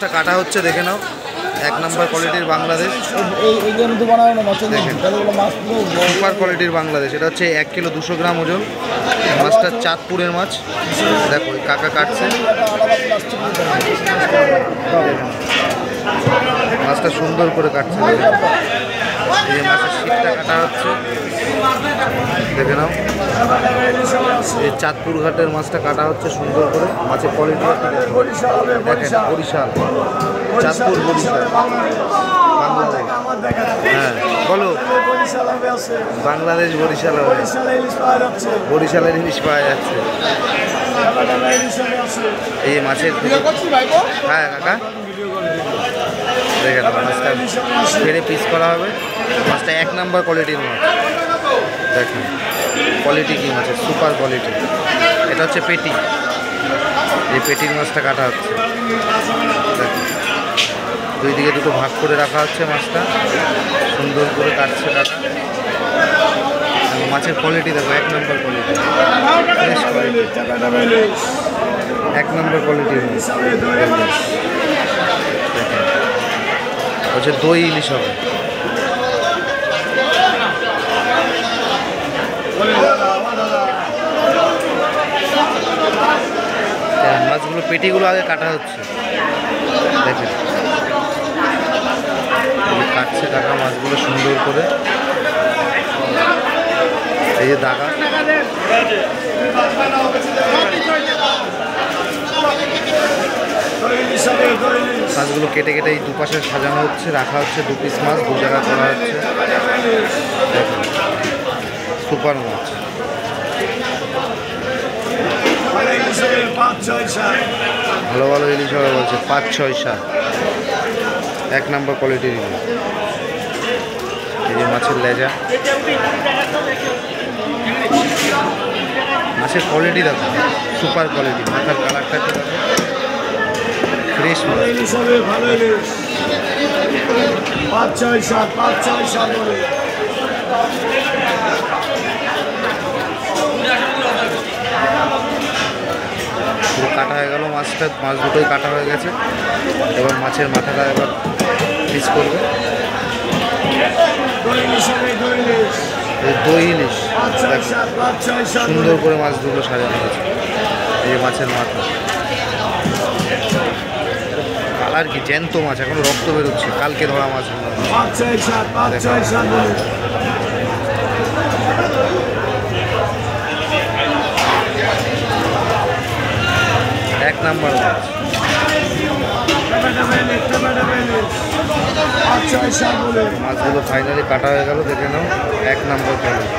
মাছটা কাটা হচ্ছে, দেখে নাও। এক নম্বর কোয়ালিটির বাংলাদেশ, সুপার কোয়ালিটির বাংলাদেশ। এটা হচ্ছে 1 কিলো 200 গ্রাম ওজন। মাছটা চাঁদপুরের মাছ। দেখো কাকা কাটছে, মাছটা সুন্দর করে কাটছে। এই মাছের শিকটা কাটা হচ্ছে, দেখে নাও। এই চাঁদপুর ঘাটের মাছটা কাটা হচ্ছে সুন্দর করে। মাছের কোয়ালিটি দেখেন, বরিশাল, চাঁদপুর, বরিশাল, বাংলাদেশ। হ্যাঁ বলো, বাংলাদেশ, বরিশাল, বরিশালের ইলিশ পাওয়া যাচ্ছে। এই মাছের, হ্যাঁ কাকা দেখেন, মাছটা ফেরে পিস করা হবে। মাছটা 1 নম্বর কোয়ালিটির মাছ। দেখেন কোয়ালিটি কি মাছের, সুপার কোয়ালিটি। এটা হচ্ছে পেটি, এই পেটির মাছটা কাটা হচ্ছে। দেখেন দুই দিকে দুটো ভাগ করে রাখা হচ্ছে, মাছটা সুন্দর করে কাটছে কাটা। মাছের কোয়ালিটি দেখো, 1 নম্বর কোয়ালিটি, ফ্রেশ কোয়ালিটি, 1 নম্বর কোয়ালিটির মাছ। হচ্ছে দই ইলিশ হবে। মাছগুলো পেটিগুলো আগে কাটা হচ্ছে, দেখেন কাটছে কাকা মাছগুলো সুন্দর করে। এই যে দাগা, মাছগুলো কেটে কেটে এই দুপাশে সাজানো হচ্ছে, রাখা হচ্ছে। 2 পিস মাছ 2 জায়গায় করা হচ্ছে। দেখুন সুপার মাছ, ভালো ভালো ইলিশ হবে বলছে, 5, 6, 7, 1 নম্বর কোয়ালিটির ইলিশ। এই যে মাছের লেজা, মাছের কোয়ালিটি দেখো, সুপার কোয়ালিটি। মাথার কালারটা কি দেখো, ফ্রেশ মাছ। পুরো কাটা হয়ে গেল মাছটা, মাছ দুটোই কাটা হয়ে গেছে। এবার মাছের মাথাটা এবার পিস করবে। দই ইলিশ সুন্দর করে মাছগুলো সাজানো হয়েছে। এই মাছের মাথা, কালার কি জ্যান্ত মাছ, এখনো রক্ত বেরোচ্ছে, কালকে ধরা মাছ। 1 নম্বর মাছ। মাছগুলো ফাইনালি কাটা হয়ে গেল, দেখে নাও, 1 নম্বর কোয়ালিটি।